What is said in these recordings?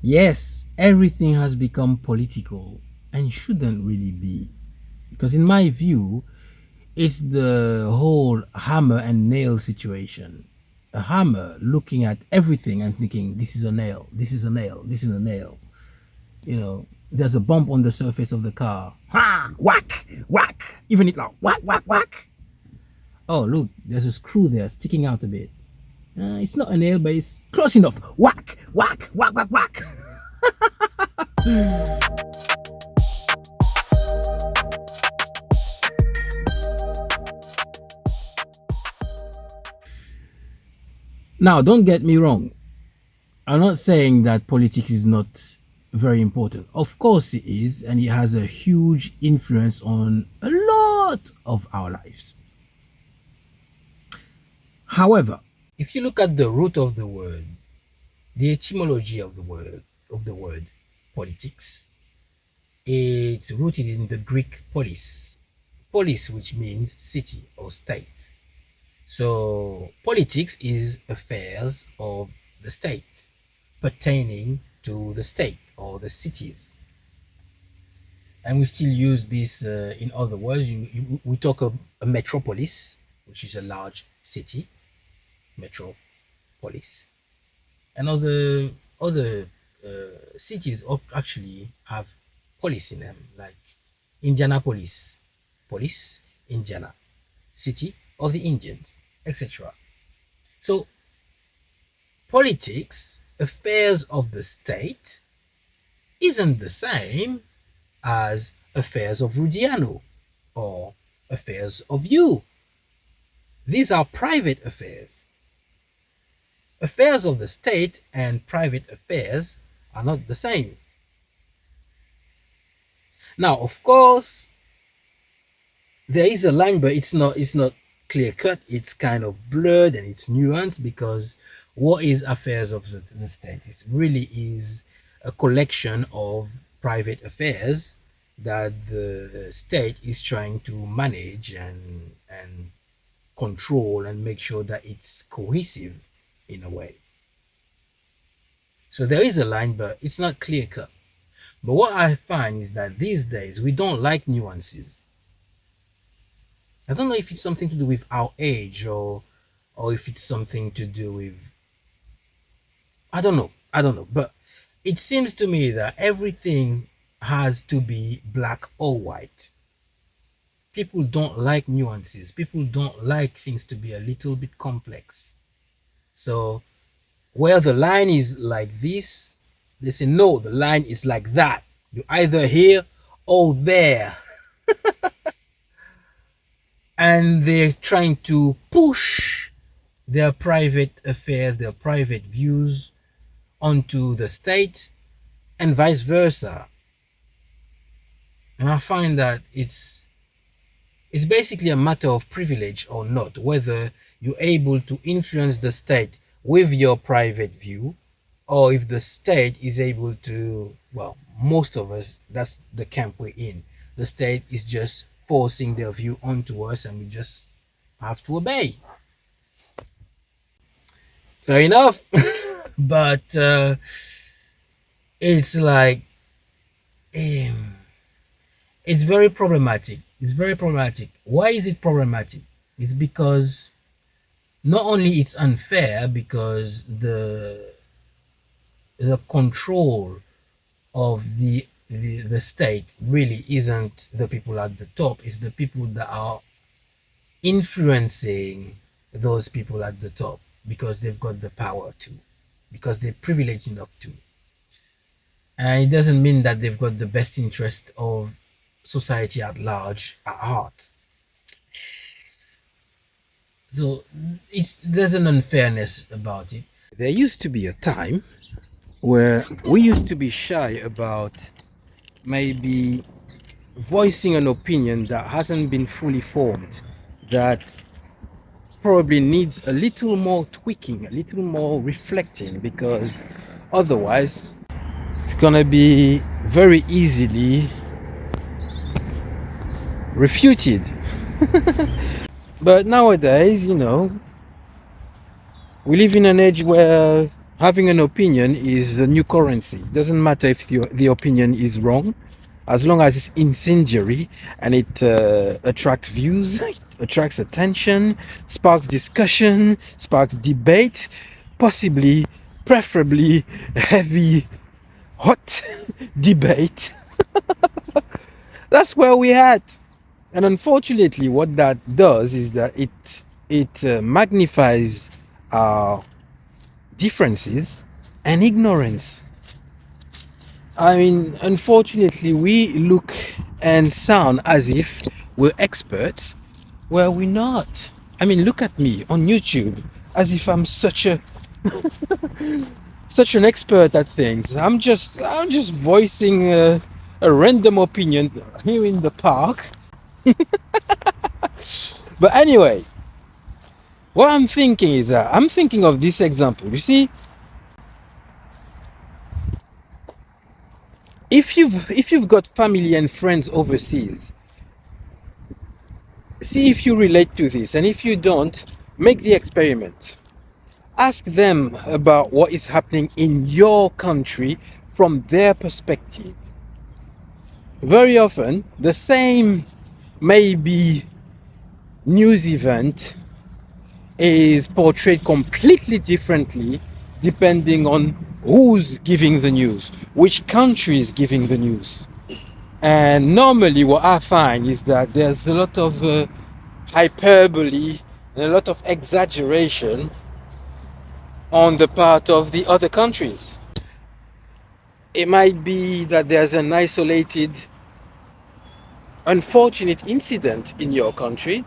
Yes, everything has become political and shouldn't really be. Because, in my view, it's the whole hammer and nail situation. A hammer looking at everything and thinking, this is a nail, this is a nail, this is a nail. There's a bump on the surface of the car. Ha! Whack! Whack! Even it like whack, whack, whack. Oh, look, there's a screw there sticking out a bit. It's not a nail, but it's close enough. Whack! Whack! Whack, whack, whack. Now, don't get me wrong. I'm not saying that politics is not very important. Of course it is, and it has a huge influence on a lot of our lives. However, if you look at the root of the word, the etymology of the word politics, it's rooted in the Greek polis. Polis, which means city or state. So politics is affairs of the state, pertaining to the state or the cities. And we still use this in other words. We talk of a metropolis, which is a large city, metropolis. And other cities actually have polis in them, like Indianapolis, police, Indiana, city of the Indians, etc. So politics, affairs of the state, isn't the same as affairs of Rudiano or affairs of you. These are private affairs. Affairs of the state and private affairs are not the same. Now, of course, there is a line, but it's not clear cut. It's kind of blurred and it's nuanced, because what is affairs of the state? It really is a collection of private affairs that the state is trying to manage and control and make sure that it's cohesive in a way. So there is a line, but it's not clear cut. But what I find is that these days we don't like nuances. I don't know if it's something to do with our age, or if it's something to do with, I don't know, but it seems to me that everything has to be black or white. People don't like nuances. People don't like things to be a little bit complex. So where the line is like this, they say no, the line is like that. You're either here or there. And they're trying to push their private affairs, their private views onto the state, and vice versa. And I find that it's basically a matter of privilege or not, whether you're able to influence the state with your private view, or if the state is able to, well, most of us, that's the camp we're in. The state is just forcing their view onto us, and we just have to obey. Fair enough. But it's like, um, it's very problematic. It's very problematic. Why is it problematic? It's because not only it's unfair, because the control of the state really isn't the people at the top. It's the people that are influencing those people at the top, because they've got the power to, because they're privileged enough to. And it doesn't mean that they've got the best interest of society at large at heart. So there's an unfairness about it. There used to be a time where we used to be shy about maybe voicing an opinion that hasn't been fully formed, that probably needs a little more tweaking, a little more reflecting, because otherwise it's gonna be very easily refuted. But nowadays, we live in an age where Having an opinion is the new currency. It doesn't matter if the opinion is wrong, as long as it's incendiary and it attracts views, it attracts attention, sparks discussion, sparks debate, possibly, preferably heavy, hot debate. That's where we're at. And unfortunately, what that does is that it magnifies our differences and ignorance. I mean, unfortunately, we look and sound as if we're experts where we're not. I mean, look at me on YouTube as if I'm such an expert at things. I'm just voicing a random opinion here in the park. But anyway, what I'm thinking is that I'm thinking of this example. You see, if you've got family and friends overseas, see if you relate to this, and if you don't, make the experiment. Ask them about what is happening in your country from their perspective. Very often, the same maybe news event is portrayed completely differently depending on who's giving the news, which country is giving the news. And normally what I find is that there's a lot of hyperbole and a lot of exaggeration on the part of the other countries. It might be that there's an isolated, unfortunate incident in your country,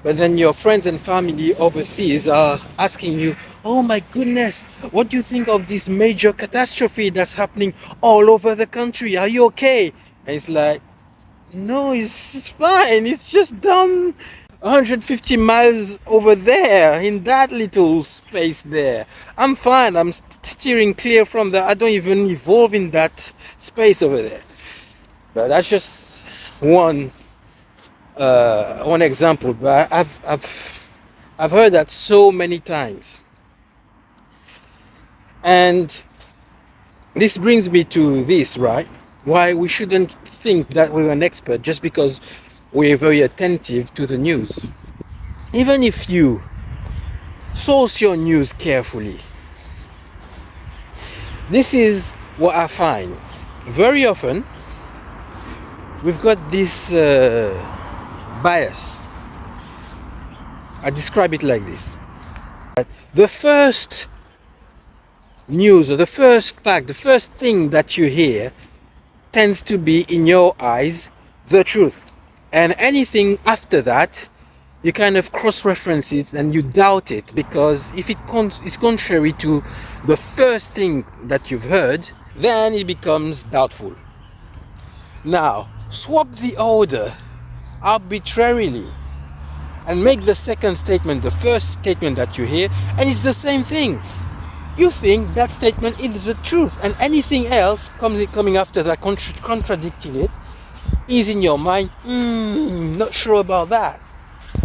but then your friends and family overseas are asking you, oh my goodness, what do you think of this major catastrophe that's happening all over the country? Are you okay? And it's like, no, it's fine. It's just down 150 miles over there in that little space there. I'm fine. I'm steering clear from that. I don't even evolve in that space over there. But that's just one example. But I've heard that so many times. And this brings me to this, right? Why we shouldn't think that we're an expert just because we're very attentive to the news. Even if you source your news carefully, this is what I find. Very often, we've got this bias. I describe it like this. The first news or the first fact, the first thing that you hear tends to be, in your eyes, the truth. And anything after that, you kind of cross-reference it and you doubt it, because if it is contrary to the first thing that you've heard, then it becomes doubtful. Now, swap the order arbitrarily and make the second statement the first statement that you hear, and it's the same thing. You think that statement is the truth, and anything else coming after that, contradicting it, is in your mind, not sure about that.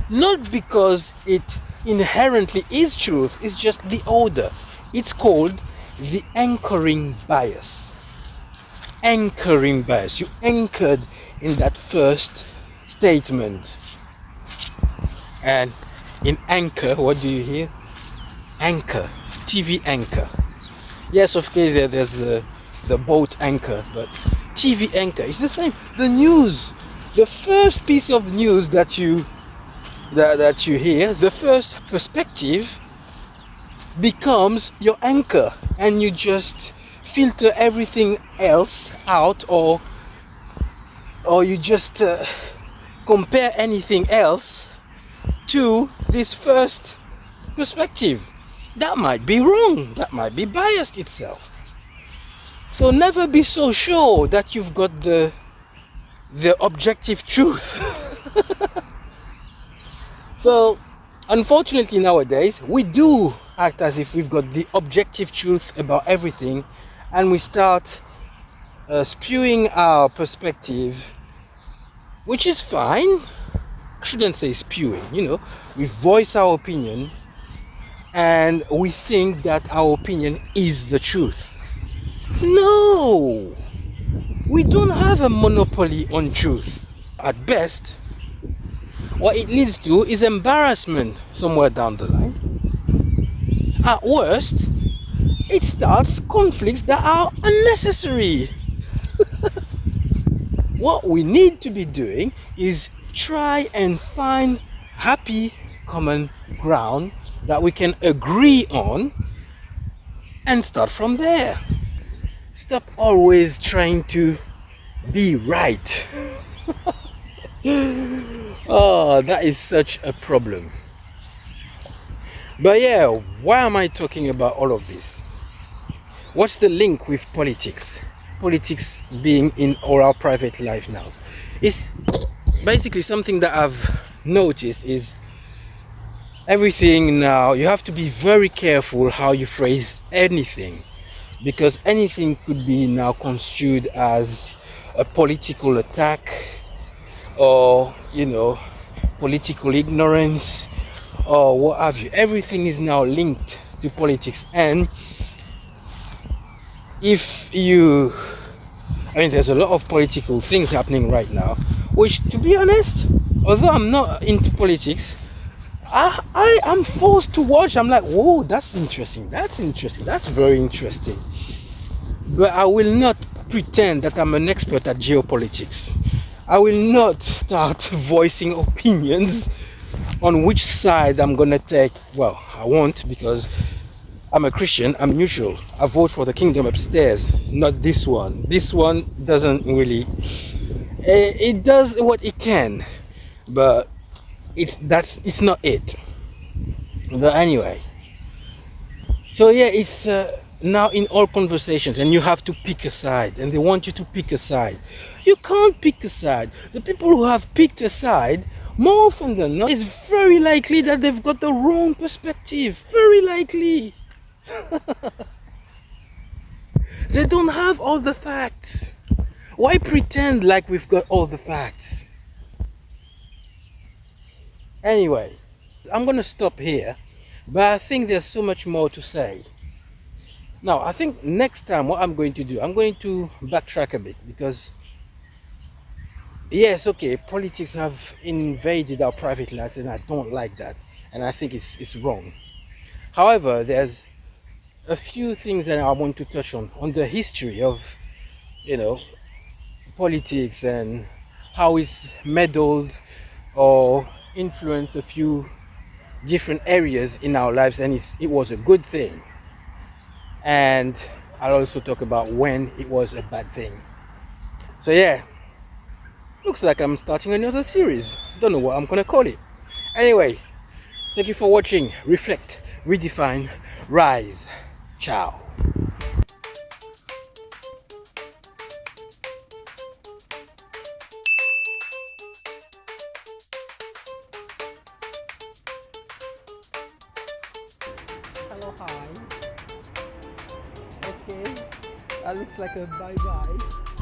Not because it inherently is truth, it's just the order. It's called the anchoring bias. Anchoring bias. You anchored in that first statement. And in anchor, what do you hear? Anchor. TV anchor. Yes, of course, there's the boat anchor, but TV anchor is the same. The news, the first piece of news that you hear, the first perspective becomes your anchor, and you just filter everything else out, or you just compare anything else to this first perspective. That might be wrong, that might be biased itself. So never be so sure that you've got the objective truth. So unfortunately nowadays we do act as if we've got the objective truth about everything, and we start spewing our perspective, which is fine. I shouldn't say spewing, we voice our opinion, and we think that our opinion is the truth. No, we don't have a monopoly on truth. At best, what it leads to is embarrassment somewhere down the line. At worst, it starts conflicts that are unnecessary. What we need to be doing is try and find happy common ground that we can agree on and start from there. Stop always trying to be right. Oh, that is such a problem. But yeah, why am I talking about all of this? What's the link with politics? Politics being in all our private life now. It's basically something that I've noticed is everything now, you have to be very careful how you phrase anything, because anything could be now construed as a political attack, or political ignorance, or what have you. Everything is now linked to politics. And there's a lot of political things happening right now, which, to be honest, although I'm not into politics, I am forced to watch. I'm like, whoa, that's interesting, that's very interesting. But I will not pretend that I'm an expert at geopolitics. I will not start voicing opinions on which side I'm gonna take. Well, I won't, because I'm a Christian, I'm neutral. I vote for the kingdom upstairs, not this one. This one doesn't really, it does what it can, but it's not it. But anyway, so yeah, it's now in all conversations, and you have to pick a side, and they want you to pick a side. You can't pick a side. The people who have picked a side, more often than not, it's very likely that they've got the wrong perspective. Very likely. They don't have all the facts. Why pretend like we've got all the facts? Anyway, I'm gonna stop here, but I think there's so much more to say. Now, I think next time what I'm going to do, I'm going to backtrack a bit, because yes, okay, politics have invaded our private lives, and I don't like that, and I think it's wrong. However, there's a few things that I want to touch on the history of, politics, and how it's meddled or influenced a few different areas in our lives, and it was a good thing. And I'll also talk about when it was a bad thing. So yeah, looks like I'm starting another series. Don't know what I'm gonna call it. Anyway, thank you for watching. Reflect, redefine, rise. Ciao. Hello, hi. Okay, that looks like a bye-bye.